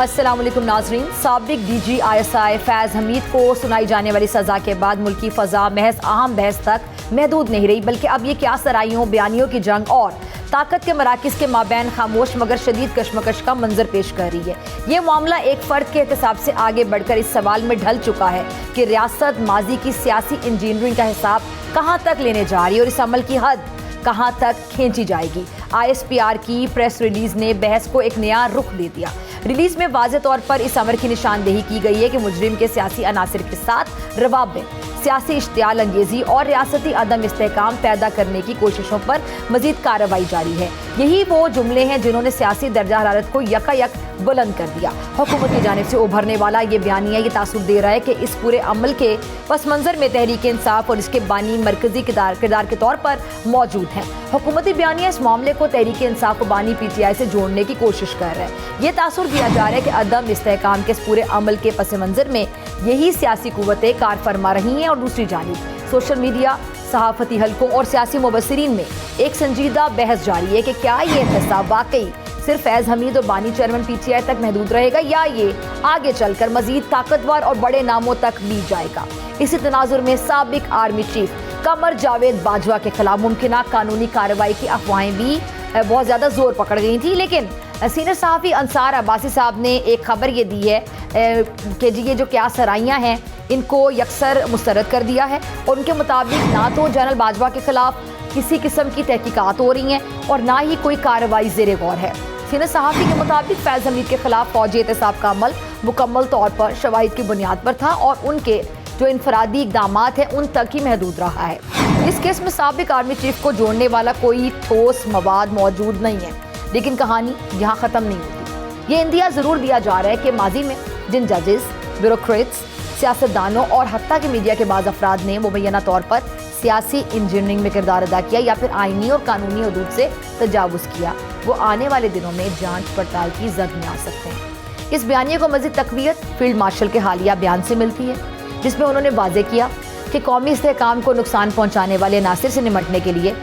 अस्सलाम वालेकुम नाजरीन। साबिक DG ISI फैज़ हमीद को सुनाई जाने वाली सज़ा के बाद मुल्की फ़ज़ा महज अहम बहस तक महदूद नहीं रही, बल्कि अब ये क्या सराइयों, बयानियों की जंग और ताकत के मराकिज़ के माबैन खामोश मगर शदीद कशमकश का मंजर पेश कर रही है। ये मामला एक फ़र्द के एहतसाब से आगे बढ़कर इस सवाल में ढल चुका है कि रियासत माजी की सियासी इंजीनियरिंग का हिसाब कहाँ तक लेने जा रही है और इस अमल की हद कहाँ तक खींची जाएगी। ISPR की प्रेस रिलीज ने बहस को एक नया रुख दे दिया। रिलीज में वाज़े तौर पर इस अमर की निशानदेही की गई है कि मुजरिम के सियासी अनासिर के साथ रवाब में सियासी इश्तियाल अंगेजी और रियासती अदम इस्तेहकाम पैदा करने की कोशिशों पर मजीद कार्रवाई जारी है। यही वो जुमले हैं जिन्होंने सियासी दर्जा हरारत को यकायक बुलंद कर दिया। हुकूमत की जानिब से उभरने वाला ये बयानिया ये तासुर दे रहा है कि इस पूरे अमल के पस मंजर में तहरीक इंसाफ और इसके बानी मरकजी किरदार के तौर पर मौजूद हैं। हुकूमती बयानिया इस मामले को तहरीक इंसाफ को बानी PTI से जोड़ने की कोशिश कर रहा है। ये तासुर दिया जा रहा है कि अदम इस्तेहकाम के इस पूरे अमल के पस मंजर में यही सियासी कुव्वतें कार फरमा रही हैं और दूसरी जानिब सोशल मीडिया, सहाफती हलकों और सियासी मुबस्सिरीन में एक संजीदा बहस जारी है कि क्या ये एहतसाब वाकई सिर्फ फैज़ हमीद और बानी चेयरमैन PTI तक महदूद रहेगा या ये आगे चलकर मजीद ताकतवर और बड़े नामों तक भी जाएगा। इसी तनाजुर में साबिक आर्मी चीफ कमर जावेद बाजवा के खिलाफ मुमकिन कानूनी कार्रवाई की अफवाहें भी बहुत ज़्यादा जोर पकड़ गई थी, लेकिन सीनियर सहाफ़ी अंसार अब्बासी साहब ने एक खबर ये दी है कि जी ये जो क्या सराइयाँ हैं इनको यकसर मुस्तरद कर दिया है और उनके मुताबिक ना तो जनरल बाजवा के खिलाफ किसी किस्म की तहकीकात हो रही हैं और ना ही कोई कार्रवाई ज़ेरे गौर है। सीनियर सहाफ़ी के मुताबिक फैज़ हमीद के खिलाफ फौजी एहतसाब का अमल मुकम्मल तौर पर शवाहिद की बुनियाद पर था और उनके जो इनफरादी इक़दाम हैं उन तक ही महदूद रहा है। इस केस में साबिक आर्मी चीफ को जोड़ने वाला कोई ठोस मवाद मौजूद नहीं है, लेकिन कहानी यहाँ ख़त्म नहीं होती। ये इंदिया ज़रूर दिया जा रहा है कि माजी में जिन जजेस, ब्यूरोक्रेट्स, सियासतदानों और हत्ता के मीडिया के बाद अफराद ने मुबैना तौर पर सियासी इंजीनियरिंग में किरदार अदा किया या फिर आइनी और कानूनी हदूद से तजावुज़ किया, वो आने वाले दिनों में जांच पड़ताल की जद में आ सकते हैं। इस बयानिए को मज़ीद तक़वियत फील्ड मार्शल के हालिया बयान से मिलती है, जिसमें उन्होंने वाज़े किया कि कौमी इस्तेहकाम को नुकसान पहुँचाने वाले अनासिर से निमटने के लिए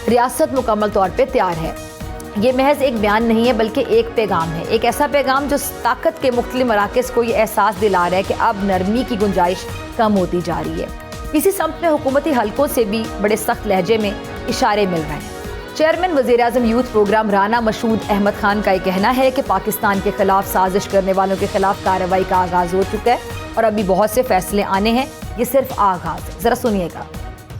रियासत मुकम्मल तौर पर तैयार है। ये महज एक बयान नहीं है बल्कि एक पैगाम है, एक ऐसा पैगाम जो ताकत के मुख्तलिफ मराकज़ को ये एहसास दिला रहा है कि अब नरमी की गुंजाइश कम होती जा रही है। इसी सम्त में हुकूमती हलकों से भी बड़े सख्त लहजे में इशारे मिल रहे हैं। चेयरमैन वज़ीर-ए-आज़म यूथ प्रोग्राम राना मशहूद अहमद खान का ये कहना है कि पाकिस्तान के खिलाफ साजिश करने वालों के खिलाफ कार्रवाई का आगाज़ हो चुका है और अभी बहुत से फैसले आने हैं, ये सिर्फ आगाज़ है। ज़रा सुनिएगा।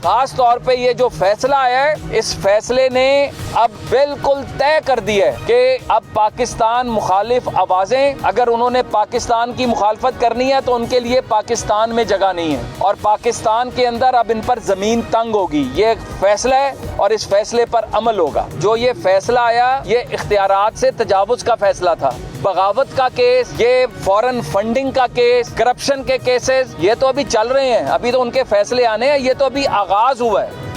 खास तौर पे ये जो फैसला आया है, इस फैसले ने अब बिल्कुल तय कर दिया है कि अब पाकिस्तान मुखालिफ आवाजें, अगर उन्होंने पाकिस्तान की मुखालफत करनी है तो उनके लिए पाकिस्तान में जगह नहीं है और पाकिस्तान के अंदर अब इन पर जमीन तंग होगी। ये फैसला है और इस फैसले पर अमल होगा। जो ये फैसला आया ये इख्तियारात से तजावुज का फैसला था, बगावत का केस, ये फॉरेन फंडिंग का केस, करप्शन के केसेस, ये तो अभी चल रहे हैं, अभी तो उनके फैसले आने हैं, ये तो अभी आगाज हुआ है।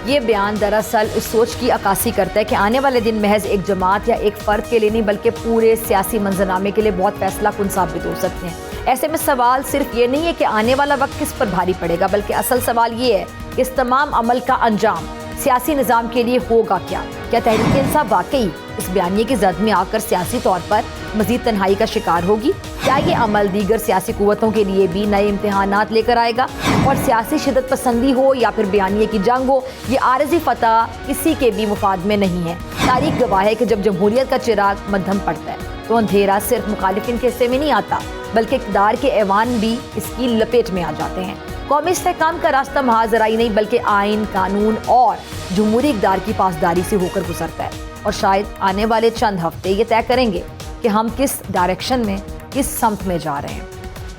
ये बयान दरअसल इस सोच की अक्कासी करता है कि आने वाले दिन महज एक जमात या एक फ़र्द के लिए नहीं बल्कि पूरे सियासी मंजरनामे के लिए बहुत फैसला कुन साबित हो सकते हैं। ऐसे में सवाल सिर्फ ये नहीं है कि आने वाला वक्त किस पर भारी पड़ेगा, बल्कि असल सवाल ये है कि इस तमाम अमल का अंजाम सियासी निज़ाम के लिए होगा क्या तहरीक इंसाफ वाकई इस बयानिए की जद में आकर सियासी तौर पर मजीद तन्हाई का शिकार होगी? क्या ये अमल दीगर सियासी कुव्वतों के लिए भी नए इम्तहानात लेकर आएगा और सियासी शिदत पसंदी हो या फिर बयानिए की जंग हो, ये आरज़ी फतह किसी के भी मुफाद में नहीं है। तारीख गवाह है कि जब जमहूरियत का चिराग मध्यम पड़ता है तो अंधेरा सिर्फ मुखालिफिन के हिस्से में नहीं आता बल्कि इक़्तिदार के ऐवान भी इसकी लपेट में आ जाते हैं। कौमी इस्तेहकाम का रास्ता महज ज़राई नहीं बल्कि आइन, कानून और जमहूरी इक़्तिदार की पासदारी से होकर गुजरता है और शायद आने वाले चंद हफ्ते ये तय करेंगे कि हम किस डायरेक्शन में, किस सम्त में जा रहे हैं।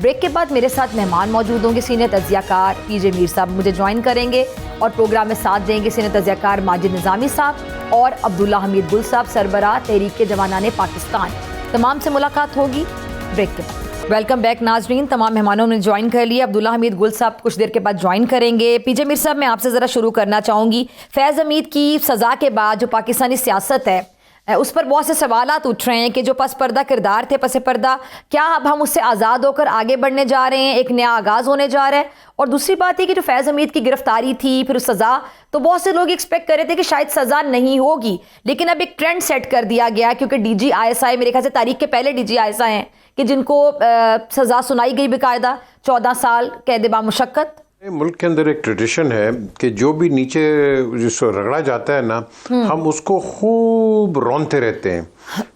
ब्रेक के बाद मेरे साथ मेहमान मौजूद होंगे। सीनियर तज्ज़ियाकार PJ मीर साहब मुझे ज्वाइन करेंगे और प्रोग्राम में साथ देंगे सीनियर तज्ज़ियाकार माजिद निज़ामी साहब और अब्दुल्ला हमीद गुल साहब, सरबराह तहरीक जवानाने पाकिस्तान। तमाम से मुलाकात होगी ब्रेक के बाद। वेलकम बैक नाजरीन, तमाम मेहमानों ने ज्वाइन कर लिया। अब्दुल्ला हमीद गुल साहब कुछ देर के बाद ज्वाइन करेंगे। PJ मीर साहब, मैं आपसे ज़रा शुरू करना चाहूँगी। फैज़ हमीद की सज़ा के बाद जो पाकिस्तानी सियासत है उस पर बहुत से सवालात उठ रहे हैं कि जो पस पर्दा किरदार थे, पस पर्दा, क्या अब हम उससे आज़ाद होकर आगे बढ़ने जा रहे हैं, एक नया आगाज़ होने जा रहा है। और दूसरी बात है कि जो फैज़ हमीद की गिरफ्तारी थी, फिर सज़ा, तो बहुत से लोग एक्सपेक्ट कर रहे थे कि शायद सज़ा नहीं होगी, लेकिन अब एक ट्रेंड सेट कर दिया गया, क्योंकि DG ISI मेरे ख्याल से तारीख के पहले DG ISI हैं कि जिनको सज़ा सुनाई गई बाकायदा 14 साल कैद बामुशक्कत। मुल्क के अंदर एक ट्रेडिशन है कि जो भी नीचे जिसको रगड़ा जाता है ना, हम उसको खूब रौनते रहते हैं।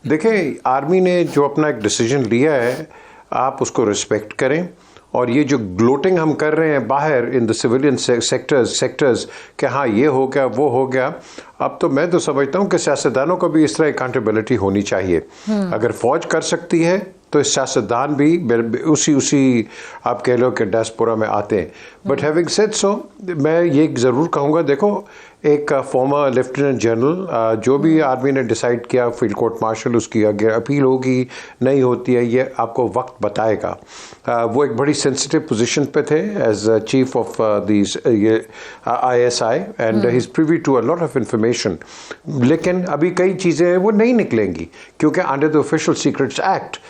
देखें, आर्मी ने जो अपना एक डिसीजन लिया है, आप उसको रिस्पेक्ट करें। और ये जो ग्लोटिंग हम कर रहे हैं बाहर इन द सिविलियन सेक्टर्स कि हाँ ये हो गया वो हो गया, अब तो मैं तो समझता हूँ कि सियासतदानों को भी इस तरह अकाउंटेबिलिटी होनी चाहिए। अगर फौज कर सकती है तो सियासतदान भी उसी आप कह लो कि डायस्पोरा में आते हैं। बट हैविंग सेड सो, मैं ये ज़रूर कहूँगा, देखो एक फॉर्मर लेफ्टिनेंट जनरल, जो भी आर्मी ने डिसाइड किया फील्ड कोर्ट मार्शल, उसकी आगे अपील होगी नहीं होती है, ये आपको वक्त बताएगा। वो एक बड़ी सेंसिटिव पोजीशन पे थे as chief of this ISI and he is privy to a lot of information. लेकिन अभी कई चीज़ें वो नहीं निकलेंगी क्योंकि under the official secrets act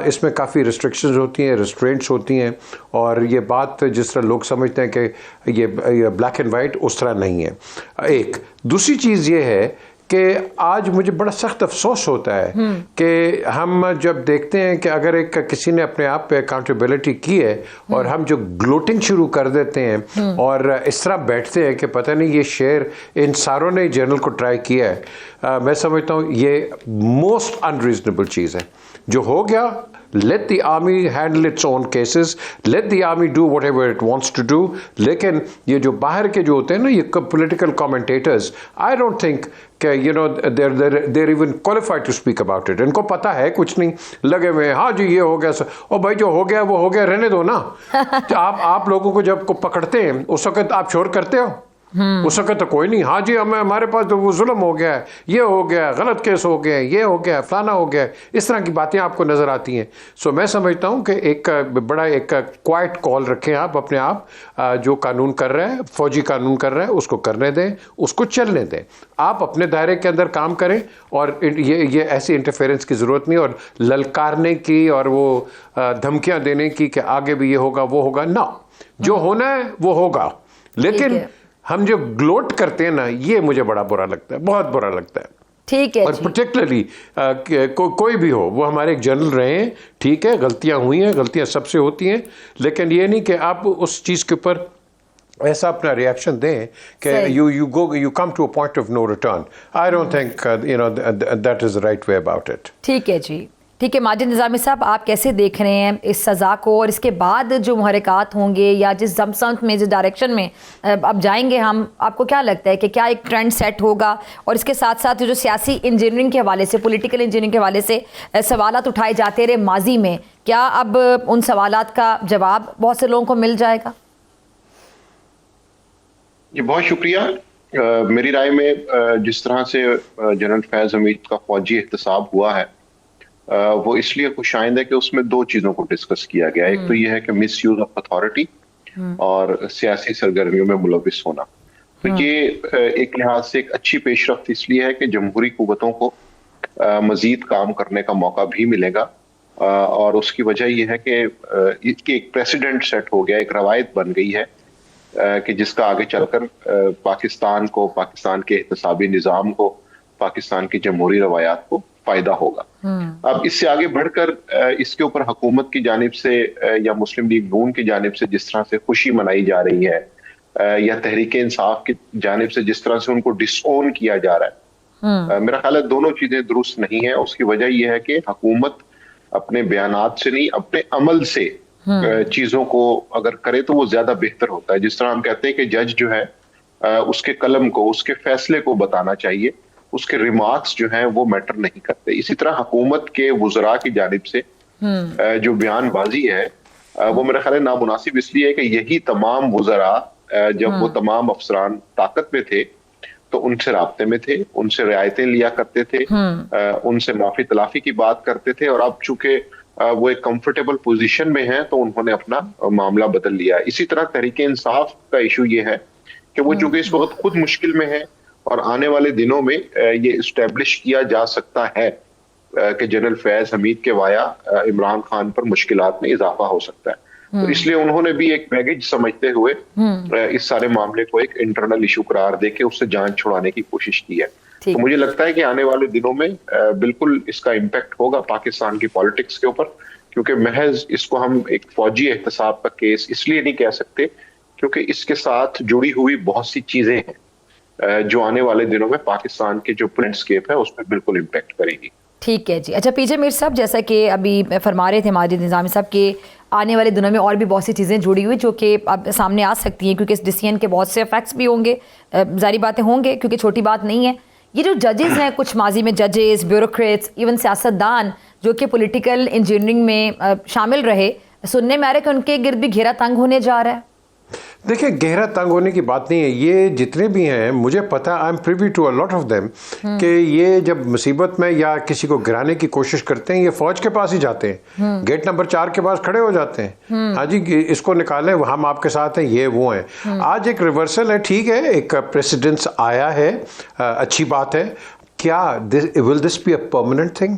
इसमें काफ़ी रिस्ट्रिक्शंस होती हैं, रिस्ट्रेंट्स होती हैं। और ये बात जिस तरह लोग समझते हैं कि ये ब्लैक एंड वाइट, उस तरह नहीं है। एक दूसरी चीज़ ये है कि आज मुझे बड़ा सख्त अफसोस होता है कि हम जब देखते हैं कि अगर एक किसी ने अपने आप पे अकाउंटेबिलिटी की है और हम जो ग्लोटिंग शुरू कर देते हैं और इस तरह बैठते हैं कि पता नहीं ये शेर इन सारों ने जनरल को ट्राई किया है, मैं समझता हूँ ये मोस्ट अनरीजनेबल चीज़ है। जो हो गया, let the army handle its own cases, let the army do whatever it wants to do। लेकिन ये जो बाहर के जो होते हैं ना, ये political commentators, I don't think कि you know they're even qualified to speak about it। इनको पता है कुछ नहीं, लगे हुए हाँ जी ये हो गया सर, और भाई जो हो गया वो हो गया, रहने दो ना। आप लोगों को जब को पकड़ते हैं उस वक्त आप शोर करते हो, उस वक्त तो कोई नहीं, हाँ जी हमारे पास तो वो जुल्म हो गया है, ये हो गया, गलत केस हो गया, ये हो गया, फलाना हो गया, इस तरह की बातें आपको नज़र आती हैं। सो मैं समझता हूँ कि एक बड़ा एक क्वाइट कॉल रखें आप अपने आप, जो कानून कर रहा है, फौजी कानून कर रहा है, उसको करने दें, उसको चलने दें, आप अपने दायरे के अंदर काम करें। और ये ऐसी इंटरफेरेंस की ज़रूरत नहीं और ललकारने की और वो धमकियाँ देने की कि आगे भी ये होगा वो होगा ना, जो होना है वो होगा। लेकिन हम जो ग्लोट करते हैं ना, ये मुझे बड़ा बुरा लगता है, बहुत बुरा लगता है। ठीक है। और पर्टिकुलरली कोई भी हो, वो हमारे एक जनरल रहे हैं, ठीक है, गलतियां हुई हैं, गलतियां सबसे होती हैं, लेकिन ये नहीं कि आप उस चीज़ के ऊपर ऐसा अपना रिएक्शन दें कि you come to a point of no return. I don't think that is the right way about it. ठीक है जी, ठीक है। माजिद निज़ामी साहब, आप कैसे देख रहे हैं इस सज़ा को, और इसके बाद जो मुहरकात होंगे या जिस जमसंत में, जिस डायरेक्शन में अब जाएंगे हम, आपको क्या लगता है कि क्या एक ट्रेंड सेट होगा? और इसके साथ साथ जो सियासी इंजीनियरिंग के हवाले से, पॉलिटिकल इंजीनियरिंग के हवाले से सवालात उठाए जाते रहे माजी में, क्या अब उन सवालात का जवाब बहुत से लोगों को मिल जाएगा? जी बहुत शुक्रिया। मेरी राय में जिस तरह से जनरल फैज़ हमीद का फौजी एहतसाब हुआ है, वो इसलिए खुशाइंद है कि उसमें दो चीजों को डिस्कस किया गया। एक तो यह है कि मिस यूज ऑफ अथॉरिटी और सियासी सरगर्मियों में मुलविस होना। तो ये एक लिहाज से एक अच्छी पेशरफ्त इसलिए है कि जमहूरी कुव्वतों को मजीद काम करने का मौका भी मिलेगा। और उसकी वजह यह है कि इसकी एक प्रेसिडेंट सेट हो गया, एक रवायत बन गई है कि जिसका आगे चलकर पाकिस्तान को, पाकिस्तान के एहतसाबी निज़ाम को, पाकिस्तान की जमहूरी रवायात को फायदा होगा। अब इससे आगे बढ़कर इसके ऊपर हुकूमत की जानिब से या मुस्लिम लीग नून की जानिब से जिस तरह से खुशी मनाई जा रही है, या तहरीक इंसाफ की जानिब से जिस तरह से उनको डिसओन किया जा रहा है, मेरा ख्याल है दोनों चीजें दुरुस्त नहीं है। उसकी वजह यह है कि हुकूमत अपने बयानात से नहीं, अपने अमल से चीजों को अगर करे तो वो ज्यादा बेहतर होता है। जिस तरह हम कहते हैं कि जज जो है उसके कलम को, उसके फैसले को बताना चाहिए, उसके रिमार्क्स जो हैं वो मैटर नहीं करते। इसी तरह हुकूमत के वुज़रा की जानिब से जो बयानबाजी है वो मेरा ख्याल है नामुनासिब इसलिए है कि यही तमाम वुज़रा जब वो तमाम अफसरान ताकत में थे तो उनसे राब्ते में थे, उनसे रियायतें लिया करते थे, उनसे माफी तलाफी की बात करते थे। और अब चूंकि वो एक कंफर्टेबल पोजीशन में हैं तो उन्होंने अपना मामला बदल लिया। इसी तरह तहरीक इंसाफ का इशू ये है कि वो चूंकि इस वक्त खुद मुश्किल में है और आने वाले दिनों में ये इस्टेब्लिश किया जा सकता है कि जनरल फैज हमीद के वाया इमरान खान पर मुश्किलात में इजाफा हो सकता है। तो इसलिए उन्होंने भी एक बैगेज समझते हुए इस सारे मामले को एक इंटरनल इशू करार देके उससे जान छुड़ाने की कोशिश की है। तो मुझे लगता है कि आने वाले दिनों में बिल्कुल इसका इम्पैक्ट होगा पाकिस्तान की पॉलिटिक्स के ऊपर, क्योंकि महज इसको हम एक फौजी एहतसाब का केस इसलिए नहीं कह सकते क्योंकि इसके साथ जुड़ी हुई बहुत सी चीजें हैं जो आने वाले दिनों में पाकिस्तान के जो लैंडस्केप है उस पर बिल्कुल इम्पैक्ट करेगी। ठीक है जी। अच्छा पीजे मीर साहब, जैसा कि अभी फरमा रहे थे माजिद निज़ामी साहब के आने वाले दिनों में और भी बहुत सी चीज़ें जुड़ी हुई जो कि अब सामने आ सकती हैं, क्योंकि इस डिसीजन के बहुत से इफेक्ट्स भी होंगे, जारी बातें होंगे, क्योंकि छोटी बात नहीं है। ये जो जजेस हैं, कुछ माजी में जजेस, ब्यूरोक्रेट्स, इवन सियासतदान जो कि पॉलिटिकल इंजीनियरिंग में शामिल रहे, सुनने में आ रहा है कि उनके गिर्द भी घेरा तंग होने जा रहा है। देखिए, गहरा तंग होने की बात नहीं है। ये जितने भी हैं, मुझे पता, I am privy to a lot of them, कि ये जब मुसीबत में या किसी को गिराने की कोशिश करते हैं, ये फौज के पास ही जाते हैं, गेट नंबर 4 के पास खड़े हो जाते हैं। हाँ जी, इसको निकालें, हम आपके साथ हैं, ये वो हैं। आज एक रिवर्सल है, ठीक है, एक प्रेसिडेंस आया है, अच्छी बात है। क्या will this B a permanent thing?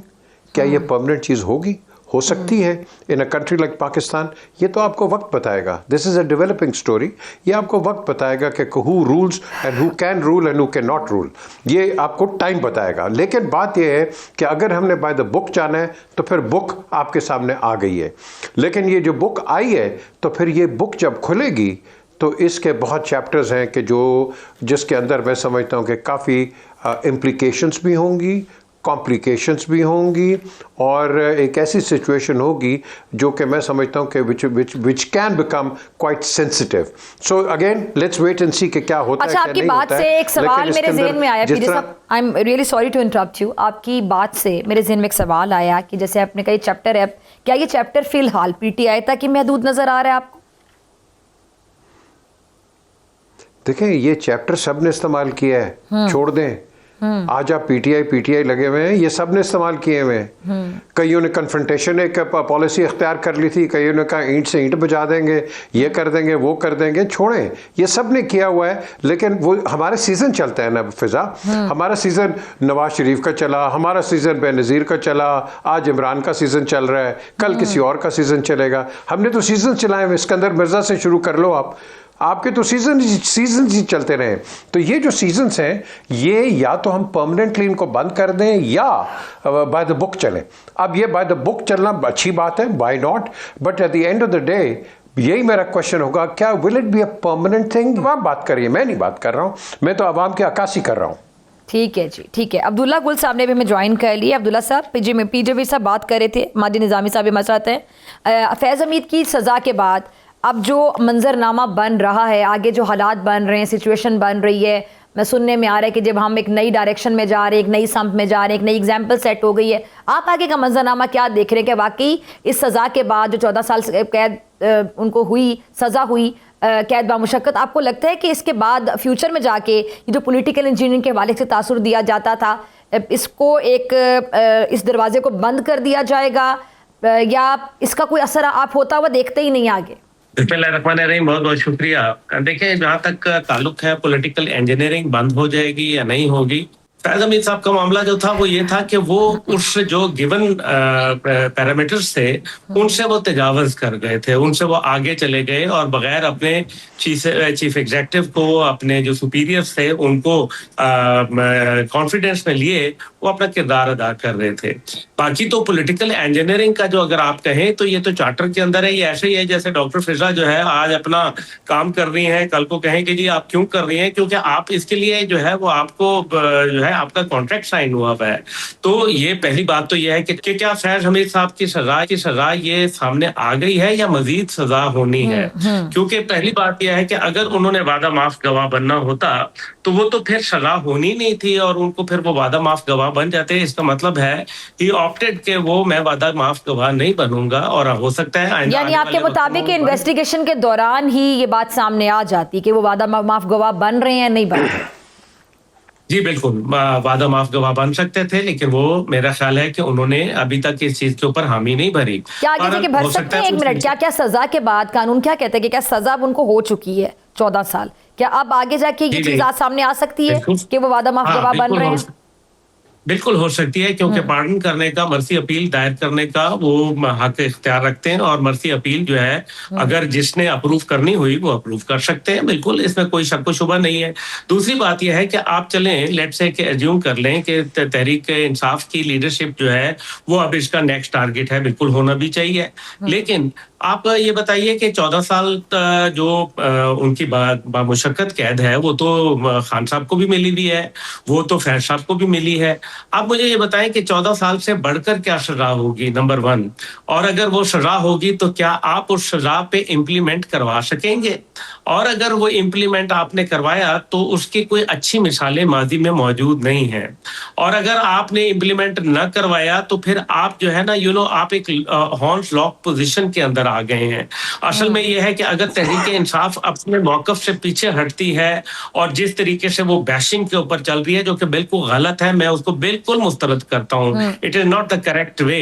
क्या ये परमानेंट चीज़ होगी? हो सकती है इन अ कंट्री लाइक पाकिस्तान। ये तो आपको वक्त बताएगा। This is a developing story. ये आपको वक्त बताएगा कि who rules and who can rule and who can not rule. ये आपको टाइम बताएगा। लेकिन बात ये है कि अगर हमने बाय द बुक जाना है तो फिर बुक आपके सामने आ गई है। लेकिन ये जो बुक आई है, तो फिर ये बुक जब खुलेगी तो इसके बहुत चैप्टर्स हैं कि जिसके अंदर मैं समझता हूँ कि काफ़ी इम्प्लीकेशंस भी होंगी, कॉम्प्लिकेशंस भी होंगी, और एक ऐसी सिचुएशन होगी जो कि मैं समझता हूँ कि which can become quite sensitive. So again let's wait and see कि क्या होता है। अच्छा, आपकी बात से एक सवाल मेरे ज़हन में आया, पीजे साहब, I am really sorry to interrupt you. आपकी बात से मेरे ज़हन में एक सवाल आया कि जैसे आपने कहा चैप्टर है, क्या ये चैप्टर फिलहाल पीटीआई तक ही महदूद नजर आ रहा है आपको? देखें, ये चैप्टर सब ने इस्तेमाल किया है, छोड़ दें। आज आप पीटीआई लगे हुए हैं, ये सब ने इस्तेमाल किए हुए हैं। कईयों ने कन्फ्रंटेशन एक पॉलिसी इख्तियार कर ली थी, कईयों ने कहा ईंट से ईंट बजा देंगे, ये कर देंगे, वो कर देंगे। छोड़ें, ये सब ने किया हुआ है। लेकिन वो हमारे सीज़न चलते हैं ना फिजा, हमारा सीज़न नवाज शरीफ का चला, हमारा सीज़न बेनज़ीर का चला, आज इमरान का सीज़न चल रहा है, कल किसी और का सीज़न चलेगा। हमने तो सीज़न चलाए हुए। सिकंदर मिर्ज़ा से शुरू कर लो आप, आपके तो सीजन ही चलते रहे। तो ये जो सीजन्स हैं, ये या तो हम परमानेंटली इनको बंद कर दें या बाय द बुक चलें। अब ये बाय द बुक चलना अच्छी बात है, by not, but at the end of the day यही मेरा क्वेश्चन होगा, क्या will it be a permanent thing? आप बात करिए, मैं नहीं बात कर रहा हूँ, मैं तो आवाम की अक्कासी कर रहा हूँ। ठीक है जी, ठीक है। अब्दुल्ला गुल साहब ने भी हमें ज्वाइन कर लिया। अब्दुल्ला साहब, पीजे मीर साहब बात कर रहे थे, माजिद निज़ामी साहब भी मसरत हैं। फैज़ हमीद की सज़ा के बाद अब जो मंजरनामा बन रहा है, आगे जो हालात बन रहे हैं, सिचुएशन बन रही है, मैं सुनने में आ रहा है कि जब हम एक नई डायरेक्शन में जा रहे हैं, एक नई सम्प में जा रहे हैं, एक नई एग्जाम्पल सेट हो गई है। आप आगे का मंजरनामा क्या देख रहे हैं कि वाकई इस सज़ा के बाद जो 14 साल कैद उनको हुई, सज़ा हुई कैद बामुशक्कत, आपको लगता है कि इसके बाद फ्यूचर में जाके ये जो पॉलिटिकल इंजीनियरिंग के हवाले से तासुर दिया जाता था, इसको एक इस दरवाजे को बंद कर दिया जाएगा या इसका कोई असर आप होता हुआ देखते ही नहीं आगे? बिस्मिल्लाहिर्रहमानिर्रहीम, बहुत बहुत शुक्रिया। देखिए, जहाँ तक ताल्लुक है पॉलिटिकल इंजीनियरिंग बंद हो जाएगी या नहीं होगी, फैज़ हमीद साहब का मामला जो था वो ये था कि वो उस जो गिवन पैरामीटर्स थे उनसे वो तजावज़ कर गए थे, उनसे वो आगे चले गए और बगैर अपने चीफ एग्जीक्यूटिव को, अपने जो सुपीरियर्स थे उनको कॉन्फिडेंस में लिए वो अपना किरदार अदा कर रहे थे। बाकी तो पॉलिटिकल इंजीनियरिंग का जो अगर आप कहें तो ये तो चार्टर के अंदर है। ये ऐसे ही है जैसे डॉक्टर फिजा जो है आज अपना काम कर रही हैं, कल को कहें कि जी आप क्यों कर रही हैं, क्योंकि आप इसके लिए जो है वो आपको जो है आपका कॉन्ट्रैक्ट साइन हुआ है। तो ये पहली बात तो ये है कि क्या फैज हमीद साहब की सजा ये सामने आ गई है या मजीद सजा होनी है? क्योंकि पहली बात यह है कि अगर उन्होंने वादा माफ गवाह बनना होता तो वो तो फिर सजा होनी नहीं थी और उनको फिर वो वादा माफ गवाह बन जाते। इसका मतलब है ही ऑप्टेड के वो मैं वादा माफ गवाह नहीं बनूंगा और हो सकता है यानी आपके मुताबिक इन्वेस्टिगेशन के दौरान ही ये बात सामने आ जाती कि वो वादा माफ गवाह बन रहे हैं, नहीं बन रहे? जी बिल्कुल, वादा माफ गवाह बन सकते थे, लेकिन वो मेरा ख्याल है कि उन्होंने अभी तक इस चीज के ऊपर हामी नहीं भरी। क्या आगे से भर सकते हैं? एक मिनट, क्या सजा के बाद कानून क्या कहते हैं कि क्या सजा अब उनको हो चुकी है 14 साल, क्या अब आगे जाके ये चीज आज सामने आ सकती है कि वो वादा माफ गवाह बन रहे हैं? बिल्कुल हो सकती है, क्योंकि पार्डन करने का, मर्सी अपील दायर करने का वो हक इख्तियार रखते हैं, और मर्सी अपील जो है अगर जिसने अप्रूव करनी हुई वो अप्रूव कर सकते हैं, बिल्कुल इसमें कोई शक व शुबा नहीं है। दूसरी बात यह है कि आप चलें, लेट से कि एज्यूम कर लें कि तहरीक इंसाफ की लीडरशिप जो है वो अब इसका नेक्स्ट टारगेट है, बिल्कुल होना भी चाहिए। लेकिन आप ये बताइए कि 14 साल जो उनकी बामुशक्कत कैद है वो तो खान साहब को भी मिली भी है, वो तो फैज साहब को भी मिली है। आप मुझे ये बताएं कि 14 साल से बढ़कर क्या सजा होगी, नंबर 1, और अगर वो सजा होगी तो क्या आप उस सजा पे इम्प्लीमेंट करवा सकेंगे? और अगर वो इम्प्लीमेंट आपने करवाया तो उसकी कोई अच्छी मिसालें माजी में मौजूद नहीं है, और अगर आपने इम्प्लीमेंट न करवाया तो फिर आप जो है ना आप एक हॉर्न्स लॉक पोजीशन के अंदर आ गए हैं। असल में यह है कि अगर तहरीक इंसाफ अपने मौकफ से पीछे हटती है और जिस तरीके से वो बैशिंग के ऊपर चल रही है, जो कि बिल्कुल गलत है, मैं उसको बिल्कुल मुस्तरद करता हूँ, it is not the correct way,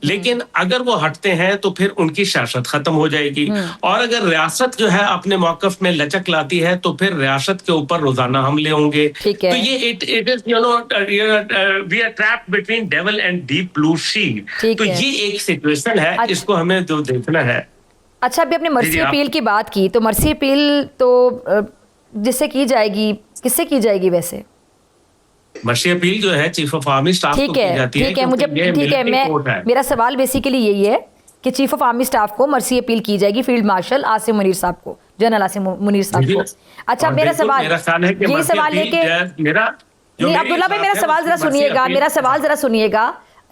लेकिन अगर वो हटते हैं तो फिर उनकी सियासत खत्म हो जाएगी। और अगर रियासत जो है अपने मौकफ में लचक लाती है तो फिर रियासत के ऊपर रोजाना हमले होंगे। तो ये it is we are trapped between devil and deep blue sea. तो ये एक सिचुएशन है, इसको हमें जो देखना है। अच्छा, अभी आपने मर्सी अपील की बात की, तो मर्सी अपील तो जिससे की जाएगी, किससे की जाएगी वैसे? मर्सी अपील जो है चीफ ऑफ आर्मी स्टाफ को की जाती है। ठीक है, मुझे ठीक है, मेरा सवाल बेसिकली यही है कि चीफ ऑफ आर्मी स्टाफ को मर्सी अपील की जाएगी फील्ड मार्शल आसिम मुनीर साहब को, जनरल आसिम मुनीर साहब को। अच्छा, मेरा सवाल यही सवाल है कि अब्दुल्ला भाई, मेरा सवाल जरा सुनिएगा।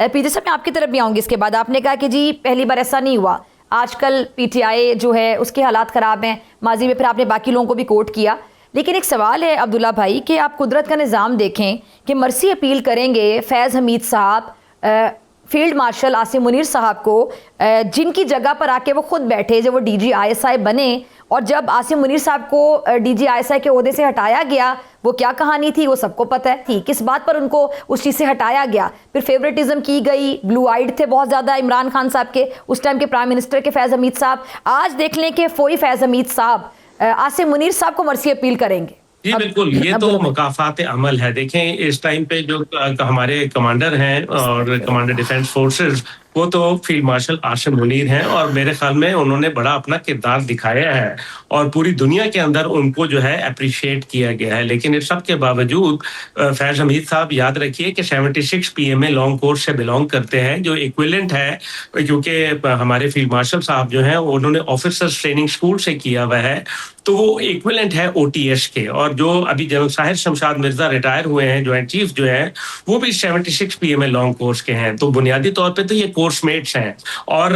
पीजे साहब, मैं आपकी तरफ भी आऊंगी इसके बाद। आपने कहा कि जी पहली बार ऐसा नहीं हुआ, आजकल पीटीआई जो है उसके हालात ख़राब हैं, माजी में फिर आपने बाकी लोगों को भी कोट किया, लेकिन एक सवाल है अब्दुल्ला भाई कि आप कुदरत का निज़ाम देखें कि मर्सी अपील करेंगे फैज़ हमीद साहब फील्ड मार्शल आसिम मुनीर साहब को, जिनकी जगह पर आके वो खुद बैठे, जब वो डीजी आईएसआई बने, और जब आसिम मुनीर साहब को डीजी आईएसआई के ओहदे से हटाया गया, वो क्या कहानी थी वो सबको पता है थी, किस बात पर उनको उस चीज़ से हटाया गया, फिर फेवरेटिज्म की गई, ब्लू आइड थे बहुत ज़्यादा इमरान खान साहब के, उस टाइम के प्राइम मिनिस्टर के फैज़ हमीद साहब। आज देख लें कि वही फैज़ हमीद साहब आसिम मुनीर साहब को मर्सी अपील करेंगे। जी बिल्कुल, ये तो मुकाफात अमल है। देखें, इस टाइम पे जो हमारे कमांडर हैं और कमांडर डिफेंस फोर्सेस, वो तो फील्ड मार्शल आसिम मुनीर हैं, और मेरे ख्याल में उन्होंने बड़ा अपना किरदार दिखाया है और पूरी दुनिया के अंदर उनको जो है अप्रिशिएट किया गया है। लेकिन इस सब के बावजूद फैज हमीद साहब, याद रखिए कि 76 PMA लॉन्ग कोर्स से बिलोंग करते हैं, जो इक्विवेलेंट है, क्योंकि हमारे फील्ड मार्शल साहब जो हैं उन्होंने ऑफिसर्स ट्रेनिंग स्कूल से किया हुआ है, तो वो इक्विवेलेंट है OTS के। और जो अभी जनरल साहिर शमशाद मिर्जा रिटायर हुए हैं, ज्वाइंट चीफ जो है, वो भी 76 PMA लॉन्ग कोर्स के हैं। तो बुनियादी तौर पे तो ये कोर्समेट्स हैं। और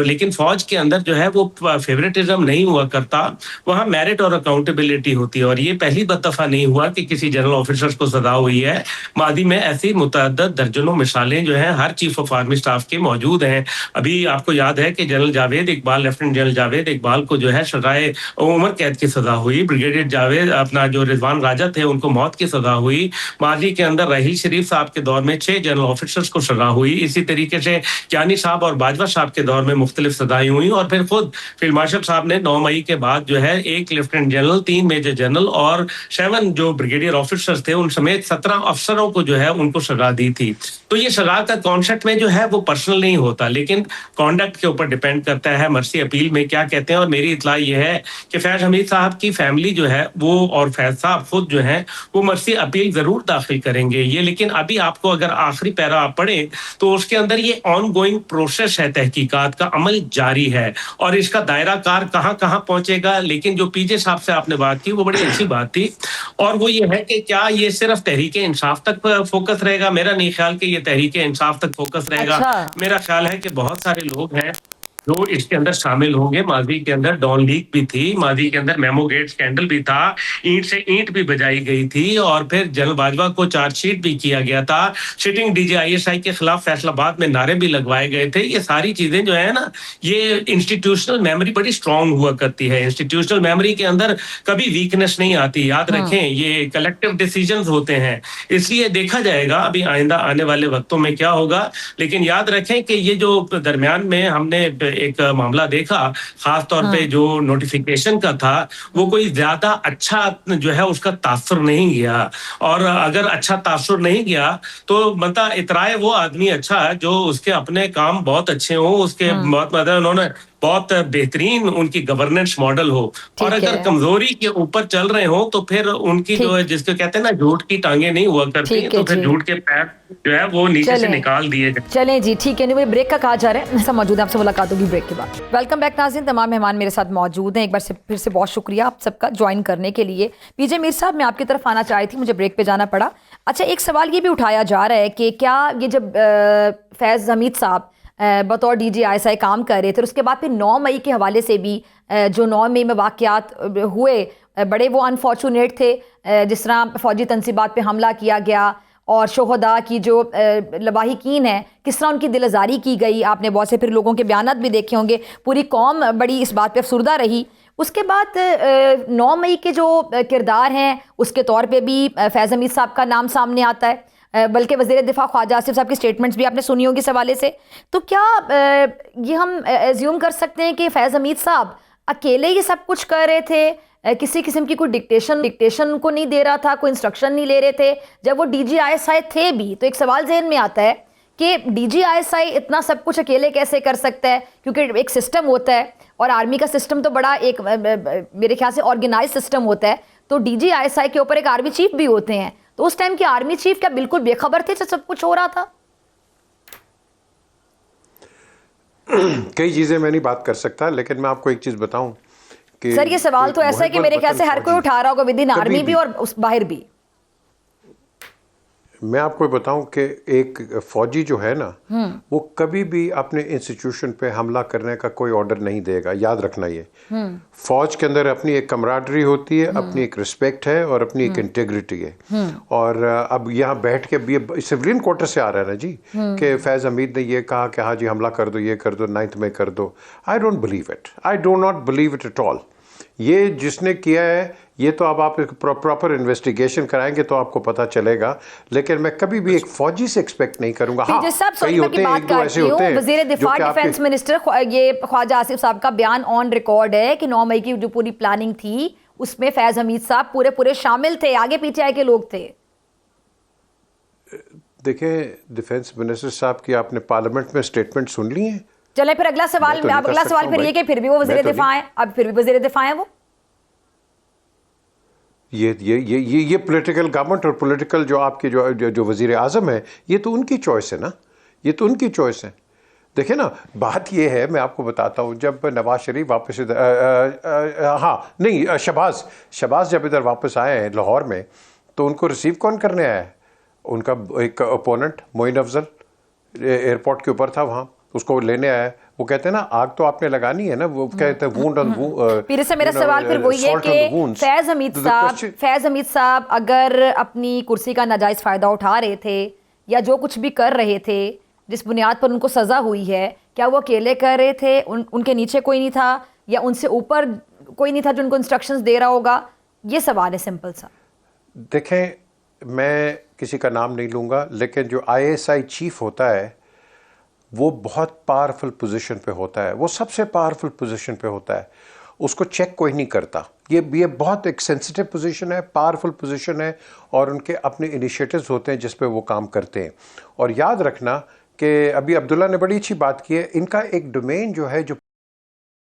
लेकिन फौज के अंदर जो है वो फेवरेटिज्म नहीं हुआ करता, वहाँ मेरिट और अकाउंटेबिलिटी होती है। और ये पहली दफा नहीं हुआ कि किसी जनरल ऑफिसर्स को सजा हुई है, मादी में ऐसी मुतअद्दद दर्जनों मिसालें जो हैं हर चीफ ऑफ आर्मी स्टाफ के मौजूद हैं। अभी आपको याद है कि general Javed Iqbal, lieutenant general Javed Iqbal को जो है सजाए उम्र कैद की सजा हुई। ब्रिगेडियर जावेद, अपना जो रिजवान राजा थे, उनको मौत की सजा हुई। माजी के अंदर रहील शरीफ साहब के दौर में 6 जनरल ऑफिसर्स को सजा हुई। इसी तरीके से कियानी साहब और बाजवा साहब के दौर में मुख्तलिफ सजाएं हुई। और फिर खुद फील्ड मार्शल साहब ने 9 मई के बाद जो है 1 लेफ्टिनेंट जनरल, 3 मेजर जनरल और 7 जो ब्रिगेडियर ऑफिसर्स थे, उन समेत 17 अफसरों को जो है उनको सजा दी थी। तो ये सजा का कॉन्सेप्ट में जो है वो पर्सनल नहीं होता, लेकिन कॉन्डक्ट के ऊपर डिपेंड करता है मर्सी अपील में क्या कहते हैं। और मेरी इतला ये है कि फैज हमीद साहब की फैमिली जो है वो, और फैज साहब खुद जो है वो मर्सी अपील जरूर दाखिल करेंगे ये। लेकिन अभी आपको अगर आखिरी पैरा आप पढ़ें तो उसके अंदर ये ऑनगोइंग प्रोसेस है, तहकीकात का अमल जारी है, और इसका दायरा कार कहाँ कहाँ पहुंचेगा। लेकिन जो पीजे साहब से आपने बात की वो बड़ी अच्छी बात थी, और वो ये है कि क्या ये सिर्फ तहरीके इंसाफ तक फोकस रहेगा? मेरा नहीं ख्याल कि ये तहरीके इंसाफ तक फोकस रहेगा। अच्छा। मेरा ख्याल है कि बहुत सारे लोग हैं जो इसके अंदर शामिल होंगे। माजी के अंदर डॉन लीक भी थी, माजी के अंदर मेमो गेट स्कैंडल भी था, ईंट से ईंट भी बजाई गई थी, और फिर जनरल बाजवा को चार्जशीट भी किया गया था। सिटिंग डीजी आईएसआई के खिलाफ फैसलाबाद में नारे भी लगवाए गए थे। ये सारी चीजें जो है ना, ये इंस्टीट्यूशनल मेमोरी बड़ी स्ट्रांग हुआ करती है। इंस्टीट्यूशनल मेमोरी के अंदर कभी वीकनेस नहीं आती। याद रखें, ये कलेक्टिव डिसीजंस होते हैं, इसलिए देखा जाएगा अभी आइंदा आने वाले वक्तों में क्या होगा। लेकिन याद रखें कि ये जो दरमियान में हमने एक मामला देखा, खास तौर पे जो नोटिफिकेशन का था, वो कोई ज्यादा अच्छा जो है उसका तासुर नहीं गया। और अगर अच्छा तासुर नहीं गया तो मतलब इतराए वो आदमी अच्छा है जो उसके अपने काम बहुत अच्छे हो, उसके बहुत मतलब उन्होंने बहुत बेहतरीन उनकी गवर्नेंस मॉडल हो। और ठीक अगर है। कमजोरी के ऊपर चल रहे हो तो फिर उनकी जो है, जिसको कहते हैं ना झूठ की टांगे नहीं हुआ करती, ठीक है तो फिर जी। झूठ के पैर जो है वो नीचे से चलें। निकाल दिए जाए। चलें जी, ठीक है। नहीं, मुझे ब्रेक का कहा जा रहा है, ऐसा मौजूद है, आपसे मुलाकात होगी ब्रेक के बाद। वेलकम बैक नाज़रीन, तमाम मेहमान मेरे साथ मौजूद हैं। एक बार से फिर से बहुत शुक्रिया आप सबका ज्वाइन करने के लिए। पीजे मीर साहब, मैं आपकी तरफ आना चाह रही थी, मुझे ब्रेक पे जाना पड़ा। अच्छा, एक सवाल ये भी उठाया जा रहा है कि क्या ये जब फैज़ हमीद साहब बतौर DGISI काम कर रहे थे, और उसके बाद फिर 9 मई के हवाले से भी जो 9 मई में वाक़यात हुए, बड़े वो अनफॉर्चुनेट थे, जिस तरह फ़ौजी तनसीबात पे हमला किया गया और शोहदा की जो लवाहिकीन है, किस तरह उनकी दिलअज़ारी की गई। आपने बहुत से फिर लोगों के बयानात भी देखे होंगे, पूरी कौम बड़ी इस बात पे अफसुर्दा रही। उसके बाद 9 मई के जो किरदार हैं, उसके तौर पे भी फैज़ हमीद साहब का नाम सामने आता है, बल्कि वज़ीर दिफा ख्वाजा आसिफ साहब की स्टेटमेंट्स भी आपने सुनी होगी इस हवाले से। तो क्या ये हम एज्यूम कर सकते हैं कि फैज़ हमीद साहब अकेले ये सब कुछ कर रहे थे, किसी किस्म की कोई डिक्टेशन को नहीं दे रहा था, कोई इंस्ट्रक्शन नहीं ले रहे थे? जब वो DGISI थे भी, तो एक सवाल जहन में आता है कि DGISI इतना सब कुछ अकेले कैसे कर सकता है, क्योंकि एक सिस्टम होता है और आर्मी का सिस्टम तो बड़ा एक मेरे ख्याल से ऑर्गेनाइज सिस्टम होता है। तो DGISI के ऊपर एक आर्मी चीफ भी होते हैं, तो उस टाइम के आर्मी चीफ क्या बिल्कुल बेखबर थे जब सब कुछ हो रहा था? कई चीज़ें मैं नहीं बात कर सकता, लेकिन मैं आपको एक चीज़ बताऊं कि सर, ये सवाल तो ऐसा है कि मेरे ख्याल से हर कोई उठा रहा होगा, विद इन आर्मी भी और उस बाहर भी। मैं आपको बताऊं कि एक फौजी जो है ना, वो कभी भी अपने इंस्टीट्यूशन पे हमला करने का कोई ऑर्डर नहीं देगा। याद रखना ये, फौज के अंदर अपनी एक कमराडरी होती है, अपनी एक रिस्पेक्ट है और अपनी एक इंटेग्रिटी है। और अब यहाँ बैठ के भी सिविलियन क्वार्टर से आ रहा है ना जी कि फैज़ हमीद ने ये कहा कि हाँ जी हमला कर दो, ये कर दो, 9 में कर दो। I don't believe it, I do not believe it at all. ये जिसने किया है, ये तो अब आप प्रॉपर इन्वेस्टिगेशन कराएंगे तो आपको पता चलेगा, लेकिन मैं कभी भी एक फौजी से एक्सपेक्ट नहीं करूंगा। हाँ, कई होते हैं, एक दो ऐसे होते हैं। वज़ीर दिफा डिफेंस मिनिस्टर ये ख्वाजा आसिफ साहब का बयान ऑन रिकॉर्ड है कि 9 मई की जो पूरी प्लानिंग थी उसमें फैज़ हमीद साहब पूरे शामिल थे, आगे पीछे आए के लोग थे। देखें, डिफेंस मिनिस्टर साहब की आपने पार्लियामेंट में स्टेटमेंट सुन ली है? चले फिर अगला सवाल, अगला सवाल फिर ये कि फिर भी वो वज़ीर दिफा है, अब फिर भी वज़ीर दिफा है वो। ये पॉलिटिकल गवर्नमेंट और पॉलिटिकल जो आपके जो वज़ीर आज़म है, ये तो उनकी चॉइस है ना, ये तो उनकी चॉइस है। देखिए ना, बात ये है, मैं आपको बताता हूँ, जब नवाज शरीफ वापस शहबाज जब इधर वापस आए हैं लाहौर में, तो उनको रिसीव कौन करने आया है? उनका एक ओपोनेंट मोइन अफजल एयरपोर्ट के ऊपर था, वहाँ उसको लेने आया। वो कहते हैं ना, आग तो आपने लगानी है ना, वो कहते हैं वूंड ऑन वूंड। फिर से मेरा सवाल फिर वही है कि फैज़ हमीद साहब अगर अपनी कुर्सी का नाजायज़ फ़ायदा उठा रहे थे या जो कुछ भी कर रहे थे, जिस बुनियाद पर उनको सज़ा हुई है, क्या वो अकेले कर रहे थे? उनके नीचे कोई नहीं था या उनसे ऊपर कोई नहीं था जो उनको इंस्ट्रक्शंस दे रहा होगा? ये सवाल है सिंपल सा। देखें, मैं किसी का नाम नहीं लूँगा, लेकिन जो ISI चीफ होता है वो बहुत पावरफुल पोजीशन पे होता है, वो सबसे पावरफुल पोजीशन पे होता है, उसको चेक कोई नहीं करता। ये बहुत एक सेंसिटिव पोजीशन है, पावरफुल पोजीशन है, और उनके अपने इनिशिएटिव्स होते हैं जिस पे वो काम करते हैं। और याद रखना कि अभी अब्दुल्ला ने बड़ी अच्छी बात की है, इनका एक डोमेन जो है, जो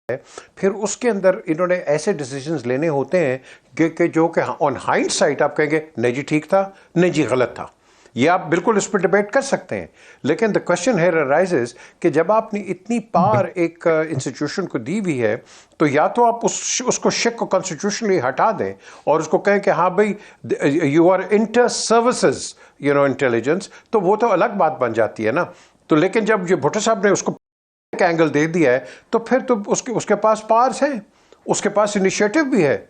है, फिर उसके अंदर इन्होंने ऐसे डिसीजंस लेने होते हैं कि जो कि ऑन हाइंडसाइट आप कहेंगे नहीं जी ठीक था, नहीं जी गलत था। ये आप बिल्कुल इस पर डिबेट कर सकते हैं, लेकिन द क्वेश्चन हियर अराइजेस कि जब आपने इतनी पावर एक इंस्टीट्यूशन को दी हुई है, तो या तो आप उसको शिक को कॉन्स्टिट्यूशनली हटा दें और उसको कहें कि हाँ भाई you are Inter Services Intelligence, तो वो तो अलग बात बन जाती है ना। तो लेकिन जब ये भुट्टो साहब ने उसको एक एंगल दे दिया है, तो फिर तो उसके पास पावर्स हैं, उसके पास इनिशिएटिव भी है।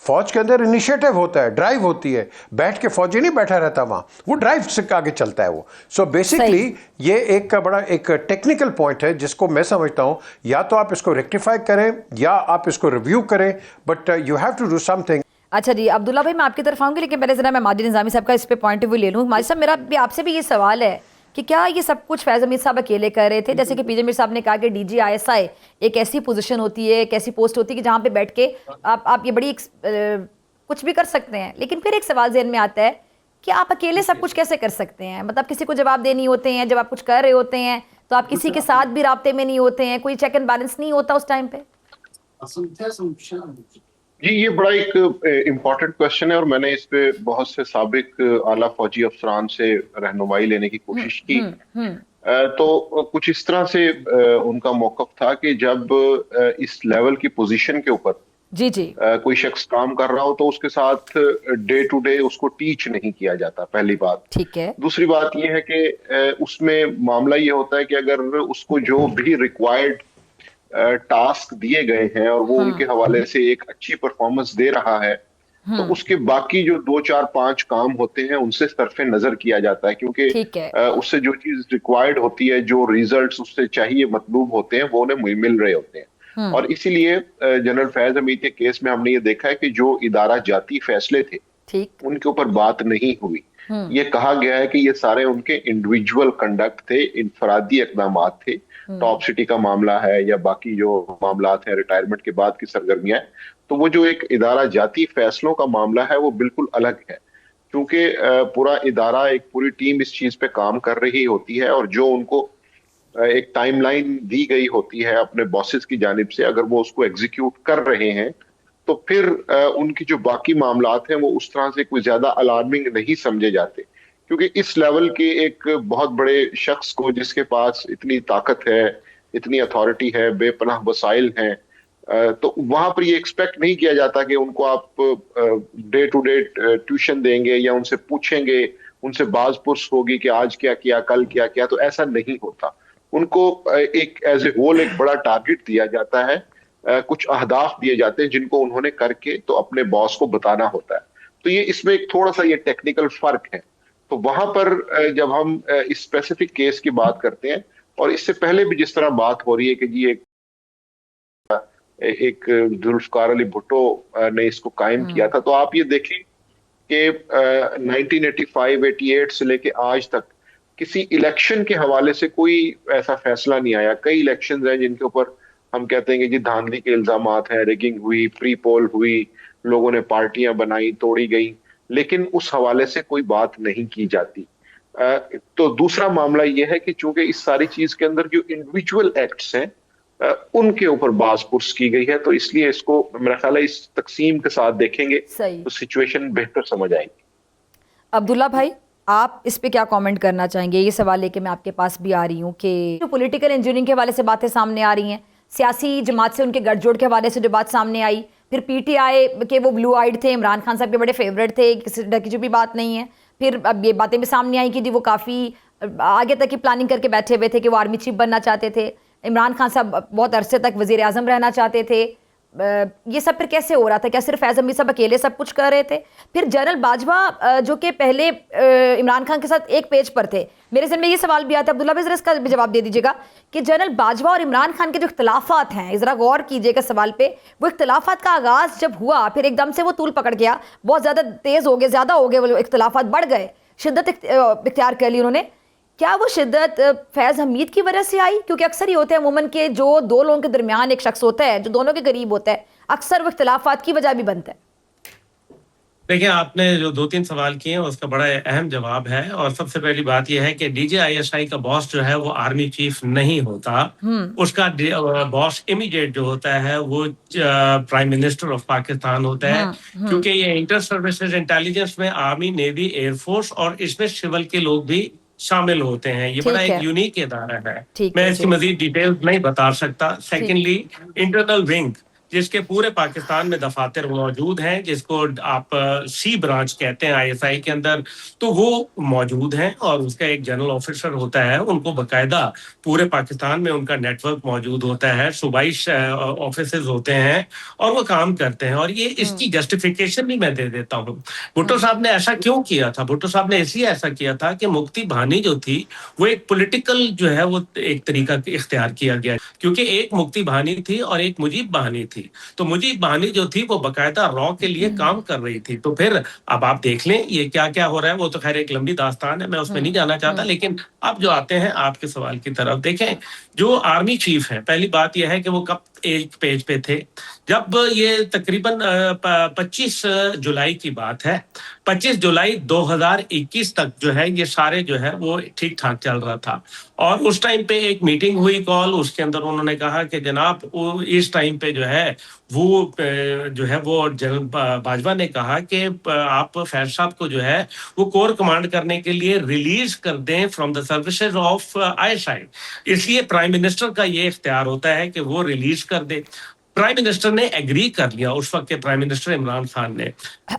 फौज के अंदर इनिशिएटिव होता है, ड्राइव होती है, बैठ के फौजी नहीं बैठा रहता वहाँ, वो ड्राइव से आगे चलता है वो। सो बेसिकली ये एक बड़ा एक टेक्निकल पॉइंट है जिसको मैं समझता हूँ या तो आप इसको रेक्टिफाई करें या आप इसको रिव्यू करें, but you have to do something. अच्छा जी, अब्दुल्ला भाई मैं आपकी तरफ आऊँगी, लेकिन पहले ज़रा मैं माजिद निज़ामी साहब का इस पे पॉइंट ऑफ व्यू ले लूँ। माजिद साहब, मेरा भी आपसे भी ये सवाल है कि क्या ये सब कुछ फैज़ हमीद साहब अकेले कर रहे थे? जैसे कि पीजे मीर साहब ने कहा कि DGISI एक ऐसी पोजीशन होती है, एक ऐसी पोस्ट होती है कि जहाँ पे बैठ के आप ये बड़ी कुछ भी कर सकते हैं। लेकिन फिर एक सवाल ज़हन में आता है कि आप अकेले सब कुछ कैसे कर सकते हैं? मतलब किसी को जवाब देनी होते हैं, जब आप कुछ कर रहे होते हैं तो आप किसी के साथ भी राब्ते में नहीं होते हैं, कोई चेक एंड बैलेंस नहीं होता उस टाइम पे? जी, ये बड़ा एक इम्पोर्टेंट क्वेश्चन है और मैंने इस पे बहुत से साबिक आला फौजी अफसरान से रहनुमाई लेने की कोशिश की। तो कुछ इस तरह से उनका मौकफ था कि जब इस लेवल की पोजीशन के ऊपर जी जी कोई शख्स काम कर रहा हो तो उसके साथ डे टू डे उसको टीच नहीं किया जाता, पहली बात। ठीक है। दूसरी बात यह है कि उसमें मामला ये होता है कि अगर उसको जो भी रिक्वायर्ड टास्क दिए गए हैं और वो उनके हवाले से एक अच्छी परफॉर्मेंस दे रहा है तो उसके बाकी जो 2 4 5 काम होते हैं उनसे सरफे नजर किया जाता है, क्योंकि ठीक है। उससे जो चीज रिक्वायर्ड होती है, जो रिजल्ट्स उससे चाहिए, मतलूब होते हैं, वो उन्हें मिल रहे होते हैं। और इसीलिए जनरल फैज हमीद के केस में हमने ये देखा है कि जो इदारा जाती फैसले थे ठीक। उनके ऊपर बात नहीं हुई। ये कहा गया है कि ये सारे उनके इंडिविजुअल कंडक्ट थे, इनफरादी इकदामात थे। टॉप सिटी का मामला है या बाकी जो मामलात हैं रिटायरमेंट के बाद की सरगर्मियां, तो वो जो एक इदारा जाती फैसलों का मामला है वो बिल्कुल अलग है, क्योंकि पूरा इदारा, एक पूरी टीम इस चीज पे काम कर रही होती है और जो उनको एक टाइमलाइन दी गई होती है अपने बॉसेस की जानिब से, अगर वो उसको एग्जीक्यूट कर रहे हैं तो फिर उनकी जो बाकी मामलात हैं वो उस तरह से कोई ज्यादा अलार्मिंग नहीं समझे जाते, क्योंकि इस लेवल के एक बहुत बड़े शख्स को, जिसके पास इतनी ताकत है, इतनी अथॉरिटी है, बेपनाह वसाइल हैं, तो वहां पर ये एक्सपेक्ट नहीं किया जाता कि उनको आप डे टू डे ट्यूशन देंगे या उनसे पूछेंगे, उनसे बाज़पुर्स होगी कि आज क्या किया, कल क्या किया। तो ऐसा नहीं होता। उनको एक एज ए होल एक बड़ा टारगेट दिया जाता है, कुछ अहदाफ दिए जाते हैं जिनको उन्होंने करके तो अपने बॉस को बताना होता है। तो ये इसमें एक थोड़ा सा ये टेक्निकल फर्क है। तो वहां पर जब हम इस स्पेसिफिक केस की बात करते हैं, और इससे पहले भी जिस तरह बात हो रही है कि जी एक जुल्फकार अली भुट्टो ने इसको कायम किया था, तो आप ये देखें कि 1985-88 से लेके आज तक किसी इलेक्शन के हवाले से कोई ऐसा फैसला नहीं आया। कई इलेक्शंस हैं जिनके ऊपर हम कहते हैं कि जी धांधली के इल्जामात हैं, रिगिंग हुई, प्री पोल हुई, लोगों ने पार्टियां बनाई, तोड़ी गई, लेकिन उस हवाले से कोई बात नहीं की जाती। तो दूसरा मामला यह है कि चूंकि इस सारी चीज के अंदर जो इंडिविजुअल एक्ट्स हैं उनके ऊपर बाज़पुर्स की गई है, तो इसलिए इसको मेरा ख्याल है इस तकसीम के साथ देखेंगे तो सिचुएशन बेहतर समझ आएगी। अब्दुल्ला भाई, आप इस पे क्या कमेंट करना चाहेंगे? ये सवाल लेके मैं आपके पास भी आ रही हूँ कि जो पॉलिटिकल इंजीनियरिंग के हवाले से बातें सामने आ रही हैं, सियासी जमात से उनके गठजोड़ के हवाले से जो बात सामने आई, फिर PTI के वो ब्लू आइड थे, इमरान खान साहब के बड़े फेवरेट थे, किसी तरह की जो भी बात नहीं है। फिर अब ये बातें भी सामने आई कि जी वो काफ़ी आगे तक की प्लानिंग करके बैठे हुए थे कि वो आर्मी चीफ बनना चाहते थे। इमरान खान साहब बहुत अरसे तक वज़ीर आज़म रहना चाहते थे। ये सब फिर कैसे हो रहा था? क्या सिर्फ फैज़ हमीद साहब अकेले सब कुछ कर रहे थे? फिर जनरल बाजवा जो कि पहले इमरान खान के साथ एक पेज पर थे, मेरे ज़हन में ये सवाल भी आता है, अब्दुल्ला भाई ज़रा इसका भी जवाब दे दीजिएगा कि जनरल बाजवा और इमरान खान के जो इख्तलाफात हैं, ज़रा गौर कीजिएगा सवाल पे। वो इख्तलाफात का आगाज़ जब हुआ, फिर एकदम से वो तूल पकड़ गया, बहुत ज़्यादा तेज़ हो गए, ज़्यादा हो गए, वो इख्तलाफात बढ़ गए, शिद्दत इख्तियार कर ली उन्होंने। क्या वो शिद्दत फैज़ हमीद की वजह से आई? क्योंकि अक्सर ही होते हैं अमूमन के जो दो लोगों के दरमियान एक शख्स होता है जो दोनों के करीब होता है, अक्सर वो इख्तलाफात की वजह भी बनता है। देखिए, आपने जो 2-3 सवाल किए हैं उसका बड़ा अहम जवाब है। और सबसे पहली बात यह है कि DGISI का बॉस जो है वो आर्मी चीफ नहीं होता। उसका बॉस इमीडिएट जो होता है वो प्राइम मिनिस्टर ऑफ पाकिस्तान होता है। क्योंकि ये इंटर सर्विसेज इंटेलिजेंस में आर्मी, नेवी, एयरफोर्स और इसमें सिविल के लोग भी शामिल होते हैं। ये बड़ा एक यूनिक इदारा है। मैं इसकी मजीद डिटेल्स नहीं बता सकता। सेकेंडली, इंटरनल विंग जिसके पूरे पाकिस्तान में दफातर मौजूद हैं, जिसको आप C ब्रांच कहते हैं ISI के अंदर, तो वो मौजूद हैं और उसका एक जनरल ऑफिसर होता है। उनको बकायदा पूरे पाकिस्तान में उनका नेटवर्क मौजूद होता है, सूबाई ऑफिसेज होते हैं और वो काम करते हैं। और ये इसकी जस्टिफिकेशन भी मैं दे देता हूँ। भुट्टो साहब ने ऐसा क्यों किया था? भुट्टो साहब ने इसलिए ऐसा किया था कि मुक्ति बहानी जो थी वो एक पॉलिटिकल जो है वो एक तरीका इख्तियार किया गया, क्योंकि एक मुक्ति बहानी थी और एक मुजीब बहानी थी। थी। तो मुजीब बहानी जो थी वो बकायदा रॉ के लिए काम कर रही थी। तो फिर अब आप देख लें ये क्या क्या हो रहा है, वो तो खैर एक लंबी दास्तान है, मैं उसमें नहीं जाना चाहता। लेकिन अब जो आते हैं आपके सवाल की तरफ, देखें जो आर्मी चीफ है, पहली बात यह है कि वो कब एक पेज पे थे जब ये तकरीबन 25 जुलाई की बात है। 25 जुलाई 2021 तक जो है ये सारे जो है वो ठीक ठाक चल रहा था। और उस टाइम पे एक मीटिंग हुई कॉल, उसके अंदर उन्होंने कहा कि जनाब इस टाइम पे जो है वो जनरल बाजवा ने कहा कि आप फैज साहब को जो है वो कोर कमांड करने के लिए रिलीज कर दें from the services of ISI. इसलिए प्राइम मिनिस्टर का ये इख्तियार होता है कि वो रिलीज कर दे। प्राइम मिनिस्टर ने एग्री कर लिया, उस वक्त के प्राइम मिनिस्टर इमरान खान ने।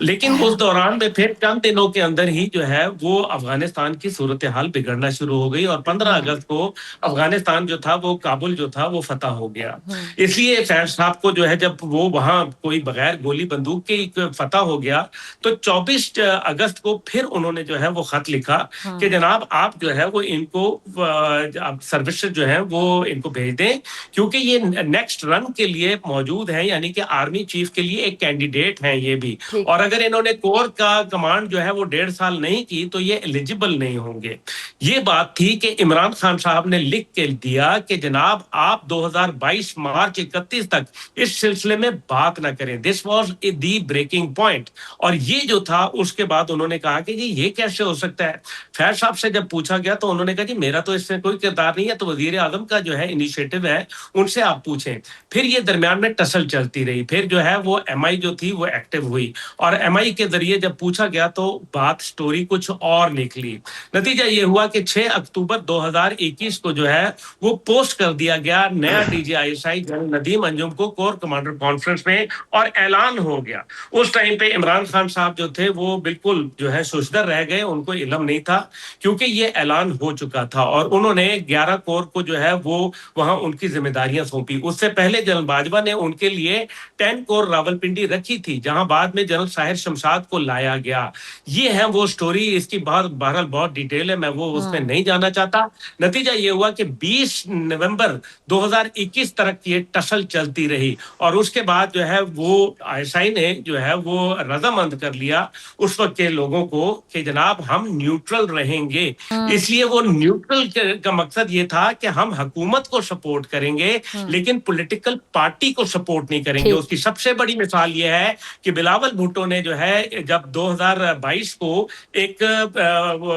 लेकिन उस दौरान में फिर चंद दिनों के अंदर ही जो है वो अफगानिस्तान की सूरत हाल बिगड़ना शुरू हो गई और 15 अगस्त को अफगानिस्तान जो था वो काबुल जो था वो फतह हो गया। इसलिए फैज साहब को जो है जब वो वहां कोई बगैर गोली बंदूक के फतह हो गया तो 24 अगस्त को फिर उन्होंने जो है वो खत लिखा कि जनाब आप जो है वो इनको सर्विसेज जो है वो इनको भेज दें, क्योंकि ये नेक्स्ट रन के लिए मौजूद है, यानी कि आर्मी चीफ के लिए एक कैंडिडेट हैं ये भी। और अगर इन्होंने कोर का कमांड जो है वो 1.5 साल नहीं की तो ये एलिजिबल नहीं होंगे। ये बात थी कि इमरान खान साहब ने लिख के दिया कि जनाब आप 2022 मार्च 31 तक इस सिलसिले में बात ना करें। This was the breaking point. और ये जो था उसके बाद उन्होंने कहा कि जी ये कैसे हो सकता है। फैज साहब से जब पूछा गया तो उन्होंने कहा जी मेरा तो इसमें कोई किरदार नहीं है, तो वजीर आजम का जो है इनिशिएटिव है, उनसे आप पूछें। फिर ये दरमियान में टसल चलती रही। फिर जो है वो एमआई जो थी वो एक्टिव हुई और एमआई के जरिए जब पूछा गया तो बात स्टोरी कुछ और निकली। नतीजा ये हुआ कि 6 अक्टूबर 2021 को जो है वो पोस्ट कर दिया गया नया डीजीआईएसआई जनरल नदीम अंजुम को कोर कमांडर कॉन्फ्रेंस में और ऐलान हो गया। उस टाइम पे इमरान खान साहब जो थे वो बिल्कुल जो है सुशदर रह गए, उनको इल्म नहीं था क्योंकि ये ऐलान हो चुका था और उन्होंने 11 कोर को जो है वो वहां उनकी जिम्मेदारियां सौंपी। उससे पहले जनरल बाजवा ने उनके लिए 10 कोर रावलपिंडी रखी थी, जहां बाद में जनरल साहिर शमशाद को लाया गया। ये है वो स्टोरी, इसकी बहरहाल बहुत डिटेल है, मैं वो उसमें नहीं जाना चाहता। नतीजा ये हुआ कि 20 नवंबर 2021 तक ये टसल चलती रही और उसके बाद जो है वो आईएसआई ने जो है वो रजामंद कर लिया उस वक्त के लोगों को कि जनाब हम न्यूट्रल रहेंगे। इसलिए वो न्यूट्रल का मकसद ये था कि हम हुकूमत को सपोर्ट करेंगे लेकिन पॉलिटिकल पार्टी को सपोर्ट नहीं करेंगे। उसकी सबसे बड़ी मिसाल यह है कि बिलावल भुट्टो ने जो है जब 2022 को एक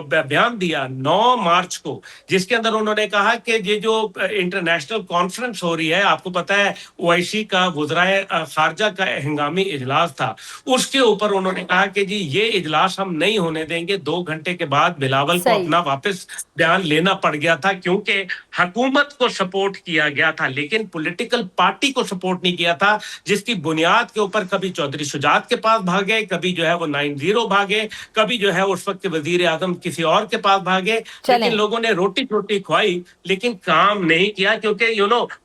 बयान दिया 9 मार्च को, जिसके अंदर उन्होंने कहा कि ये जो इंटरनेशनल कॉन्फ्रेंस हो रही है, आपको पता है ओआईसी का वज़राए खारजा का हंगामी इजलास था, उसके ऊपर उन्होंने कहा कि जी ये इजलास हम नहीं होने देंगे। 2 घंटे के बाद बिलावल को अपना वापस बयान लेना पड़ गया था क्योंकि हुकूमत को सपोर्ट किया गया था लेकिन पॉलिटिकल पार्टी को सपोर्ट नहीं किया था, जिसकी बुनियाद के ऊपर कभी चौधरी शुजात के पास भागे, कभी जो है वो 90 भागे, कभी जो है उस वक्त के वजीर आजम किसी और के पास भागे। लेकिन लोगों ने रोटी रोटी खुआई लेकिन काम नहीं किया क्योंकि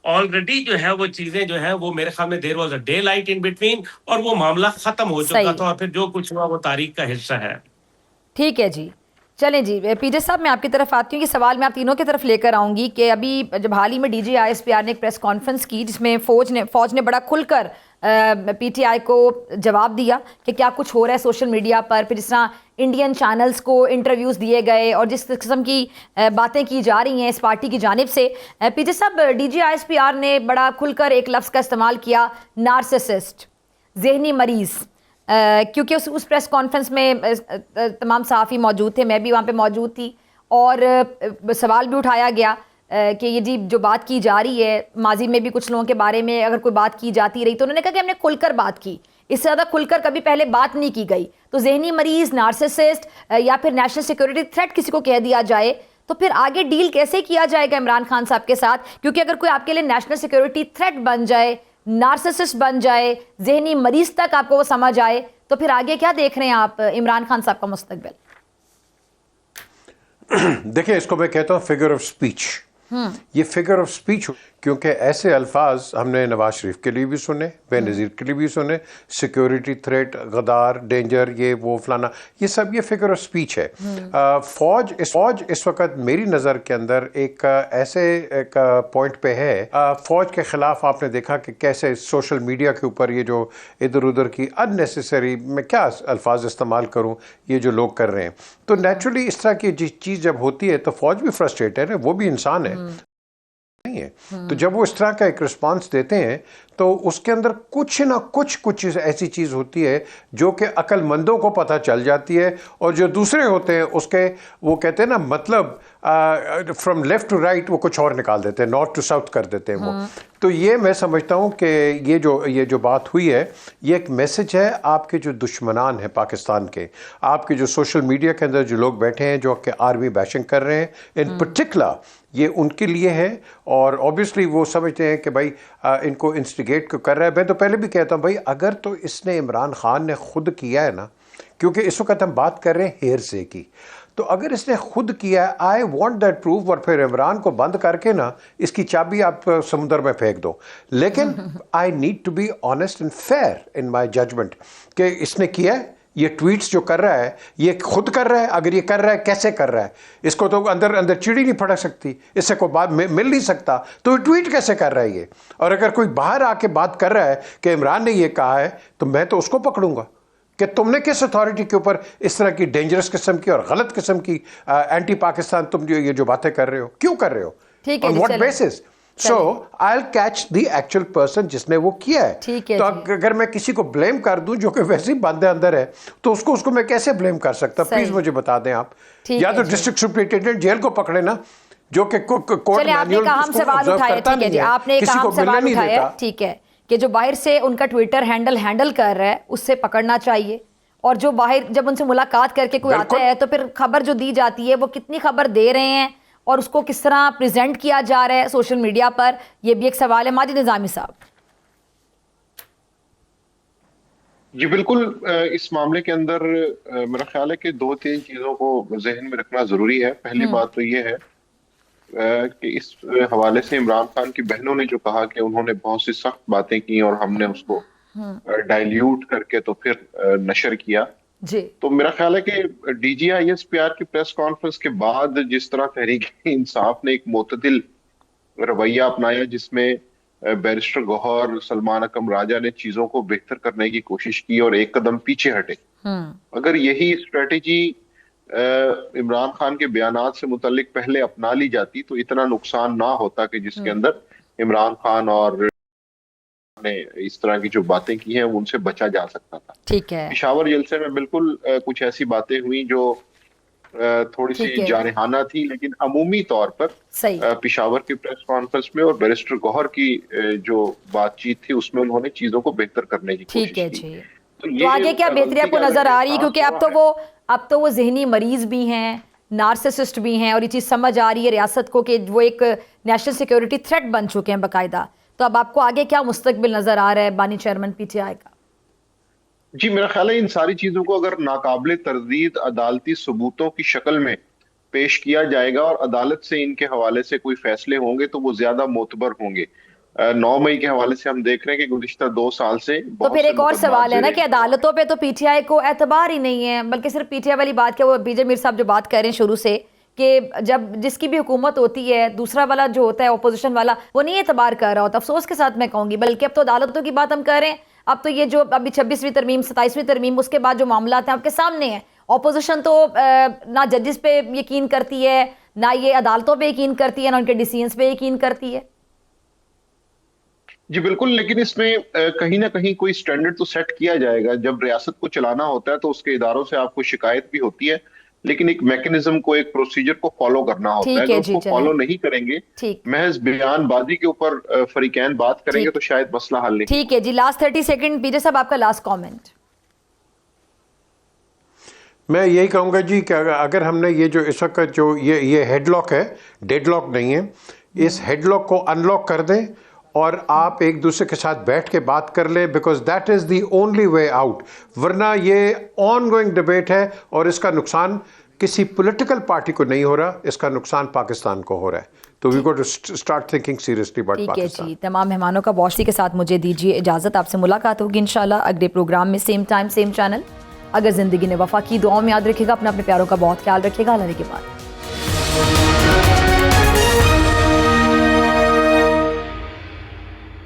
ऑलरेडी जो है वो चीजें जो है वो मेरे ख्याल में there was a daylight in between और वो मामला खत्म हो चुका था और फिर जो कुछ हुआ वो तारीख का हिस्सा है। ठीक है जी, चलें जी पीजे साहब, मैं आपकी तरफ आती हूँ कि सवाल मैं आप तीनों की तरफ लेकर आऊँगी कि अभी जब हाल ही में डीजीआईएसपीआर ने एक प्रेस कॉन्फ्रेंस की जिसमें फ़ौज ने बड़ा खुलकर पीटीआई को जवाब दिया कि क्या कुछ हो रहा है सोशल मीडिया पर, फिर जिस तरह इंडियन चैनल्स को इंटरव्यूज़ दिए गए और जिस किस्म की बातें की जा रही हैं इस पार्टी की जानिब से। पीजे साहब, डीजीआईएसपीआर ने बड़ा खुलकर एक लफ्ज़ का इस्तेमाल किया, नार्सिसिस्ट, जहनी मरीज़, क्योंकि उस प्रेस कॉन्फ्रेंस में तमाम सहाफ़ी मौजूद थे, मैं भी वहाँ पे मौजूद थी और सवाल भी उठाया गया कि ये जी जो बात की जा रही है, माजी में भी कुछ लोगों के बारे में अगर कोई बात की जाती रही तो उन्होंने कहा कि हमने खुलकर बात की, इससे ज़्यादा खुलकर कभी पहले बात नहीं की गई। तो जहनी मरीज़, नार्सिसिस्ट या फिर नेशनल सिक्योरिटी थ्रेट किसी को कह दिया जाए तो फिर आगे डील कैसे किया जाएगा इमरान खान साहब के साथ? क्योंकि अगर कोई आपके लिए नेशनल सिक्योरिटी थ्रेट बन जाए, नार्सिसिस्ट बन जाए, जहनी मरीज तक आपको वो समझ आए, तो फिर आगे क्या देख रहे हैं आप इमरान खान साहब का मुस्तकबिल? देखिए, इसको मैं कहता हूँ फिगर ऑफ स्पीच। ये फिगर ऑफ स्पीच क्योंकि ऐसे अल्फाज हमने नवाज शरीफ के लिए भी सुने, बेनज़ीर के लिए भी सुने, सिक्योरिटी थ्रेट, गदार, डेंजर, ये वो फलाना, ये सब ये फिगर ऑफ स्पीच है। फौज इस वक्त मेरी नज़र के अंदर एक ऐसे एक पॉइंट पे है। फौज के ख़िलाफ़ आपने देखा कि कैसे सोशल मीडिया के ऊपर ये जो इधर उधर की अननेसेसरी, मैं क्या अल्फाज इस्तेमाल करूँ, ये जो लोग कर रहे हैं, तो नेचुरली इस तरह की चीज़ जब होती है तो फौज भी फ्रस्ट्रेटेड है, वो भी इंसान है नहीं है। तो जब वो इस तरह का एक रिस्पांस देते हैं तो उसके अंदर कुछ ना कुछ ऐसी चीज़ होती है जो कि अक्लमंदों को पता चल जाती है, और जो दूसरे होते हैं उसके, वो कहते हैं ना, मतलब फ्रॉम लेफ्ट टू राइट वो कुछ और निकाल देते हैं, नॉर्थ टू साउथ कर देते हैं वो। तो ये मैं समझता हूँ कि ये जो बात हुई है, ये एक मैसेज है आपके जो दुश्मनान हैं पाकिस्तान के, आपके जो सोशल मीडिया के अंदर जो लोग बैठे हैं जो कि आर्मी बैशिंग कर रहे हैं इन पर्टिकुलर, ये उनके लिए है। और ऑब्वियसली वो समझते हैं कि भाई इनको इंस्टिगेट क्यों कर रहा है। मैं तो पहले भी कहता हूँ भाई, अगर तो इसने इमरान खान ने खुद किया है ना, क्योंकि इस वक्त हम बात कर रहे हैं हेरसे की, तो अगर इसने खुद किया है, आई वॉन्ट दैट प्रूफ, और फिर इमरान को बंद करके ना इसकी चाबी आप समुद्र में फेंक दो। लेकिन I need to be honest and fair in my judgment कि इसने किया है, ये ट्वीट्स जो कर रहा है ये खुद कर रहा है। अगर ये कर रहा है, कैसे कर रहा है, इसको तो अंदर चिड़ी नहीं फटक सकती, इससे कोई बात मिल नहीं सकता, तो ये ट्वीट कैसे कर रहा है ये। और अगर कोई बाहर आके बात कर रहा है कि इमरान ने ये कहा है, तो मैं तो उसको पकड़ूंगा कि तुमने किस अथॉरिटी के ऊपर इस तरह की डेंजरस किस्म की और गलत किस्म की एंटी पाकिस्तान तुम जो बातें कर रहे हो, क्यों कर रहे हो, on what basis. So I will catch the actual person जिसने वो किया है। तो अगर मैं किसी को ब्लेम कर दूं जो कि वैसे ही बंदे अंदर है, तो उसको मैं कैसे ब्लेम कर सकता? प्लीज मुझे बता दें आप। या तो डिस्ट्रिक्ट सुपरिटेंडेंट जेल को पकड़े ना, जो कि कोर्ट मैनुअल सवाल उठाया, ठीक है जी, आपने एक अहम सवाल उठाया, ठीक है, कि जो बाहर से उनका ट्विटर हैंडल कर रहा है उससे पकड़ना चाहिए, और जो बाहर जब उनसे मुलाकात करके कोई आता है तो फिर खबर जो दी जाती है वो कितनी खबर दे रहे हैं और उसको किस तरह प्रेजेंट किया जा रहा है सोशल मीडिया पर, ये भी एक सवाल है। माजिद निजामी साहब। जी बिल्कुल, इस मामले के अंदर मेरा ख्याल है कि 2-3 चीजों को जहन में रखना जरूरी है। पहली बात तो ये है कि इस हवाले से इमरान खान की बहनों ने जो कहा कि उन्होंने बहुत सी सख्त बातें की और हमने उसको डाइल्यूट करके तो फिर नशर किया जी। तो मेरा ख्याल है कि DGISPR की प्रेस कॉन्फ्रेंस के बाद जिस तरह तहरीक इंसाफ ने एक मुतदिल रवैया अपनाया, जिसमें बैरिस्टर गौहर, सलमान अकम राजा ने चीजों को बेहतर करने की कोशिश की और एक कदम पीछे हटे, अगर यही स्ट्रेटेजी इमरान खान के बयानात से मुतल्लिक पहले अपना ली जाती तो इतना नुकसान ना होता कि जिसके अंदर इमरान खान और ने इस तरह की जो बातें की हैं उनसे बचा जा सकता था। ठीक है। पेशावर जलसे में बिल्कुल कुछ ऐसी बातें हुई जो थोड़ी सी जारहाना थी, लेकिन अमूमी तौर पर पेशावर की प्रेस कॉन्फ्रेंस में और बैरिस्टर गौहर की जो बातचीत थी उसमें उन्होंने चीजों को बेहतर करने की कोशिश की। तो आगे क्या बेहतरी आपको नजर आ रही है? क्योंकि अब तो वो जहनी मरीज भी हैं, नार्सिसिस्ट भी हैं, और ये चीज समझ आ रही है रियासत को कि वो एक नेशनल सिक्योरिटी थ्रेट बन चुके हैं बाकायदा। तो अब आपको आगे क्या मुस्तकबिल नजर आ रहा है बानी चेयरमैन PTI का? जी मेरा ख्याल है इन सारी चीजों को अगर नाकाबिले तरदीद अदालती सबूतों की शक्ल में पेश किया जाएगा और अदालत से इनके हवाले से कोई फैसले होंगे तो वो ज्यादा मोतबर होंगे। 9 मई के हवाले से हम देख रहे हैं कि गुज़िश्ता 2 साल से तो फिर एक और सवाल है ना कि अदालतों पे तो PTI को एतबार ही नहीं है, बल्कि सिर्फ PTI वाली बात क्या, वो बीजे मीर साहब जो बात कर रहे हैं शुरू से कि जब जिसकी भी हुकूमत होती है दूसरा वाला जो होता है ऑपोजिशन वाला वो नहीं एतबार कर रहा होता। अफसोस के साथ मैं कहूँगी, बल्कि अब तो अदालतों की बात हम कर रहे हैं। अब तो ये जो अभी 26वीं तरमीम 27वीं तरमीम उसके बाद जो मामला हैं आपके सामने हैं, ऑपोजिशन तो ना जजेस पे यकीन करती है, ना ये अदालतों पे यकीन करती है, ना उनके डिसीजंस पे यकीन करती है। जी बिल्कुल, लेकिन इसमें कहीं ना कहीं कोई स्टैंडर्ड तो सेट किया जाएगा। जब रियासत को चलाना होता है तो उसके इदारों से आपको शिकायत भी होती है, लेकिन एक मैकेनिज्म को, एक प्रोसीजर को फॉलो करना होता है। अगर उसको फॉलो नहीं करेंगे, महज बयानबाजी के ऊपर फरीकैन बात करेंगे तो शायद मसला हल नहीं। ठीक है जी, लास्ट 30 सेकंड पीजे साहब आपका लास्ट कमेंट। मैं यही कहूँगा जी कि अगर हमने ये जो इस वक्त जो ये हेडलॉक है, डेडलॉक नहीं है, इस हेडलॉक को अनलॉक कर दें और आप एक दूसरे के साथ बैठ के बात कर लें, because that is the only way out. वरना ये ऑन गोइंग डिबेट है और इसका नुकसान किसी पॉलिटिकल पार्टी को नहीं हो रहा, इसका नुकसान पाकिस्तान को हो रहा है। तो we got to start thinking seriously about ठीक है पाकिस्तान। जी, तमाम मेहमानों का बहुत सी के साथ मुझे दीजिए इजाज़त। आपसे मुलाकात होगी इंशाल्लाह अगले प्रोग्राम में, सेम टाइम सेम चैनल। अगर ज़िंदगी ने वफा की, दुआओं में याद रखिएगा, अपने प्यारों का बहुत ख्याल रखिएगा। अल्लाह के बाद।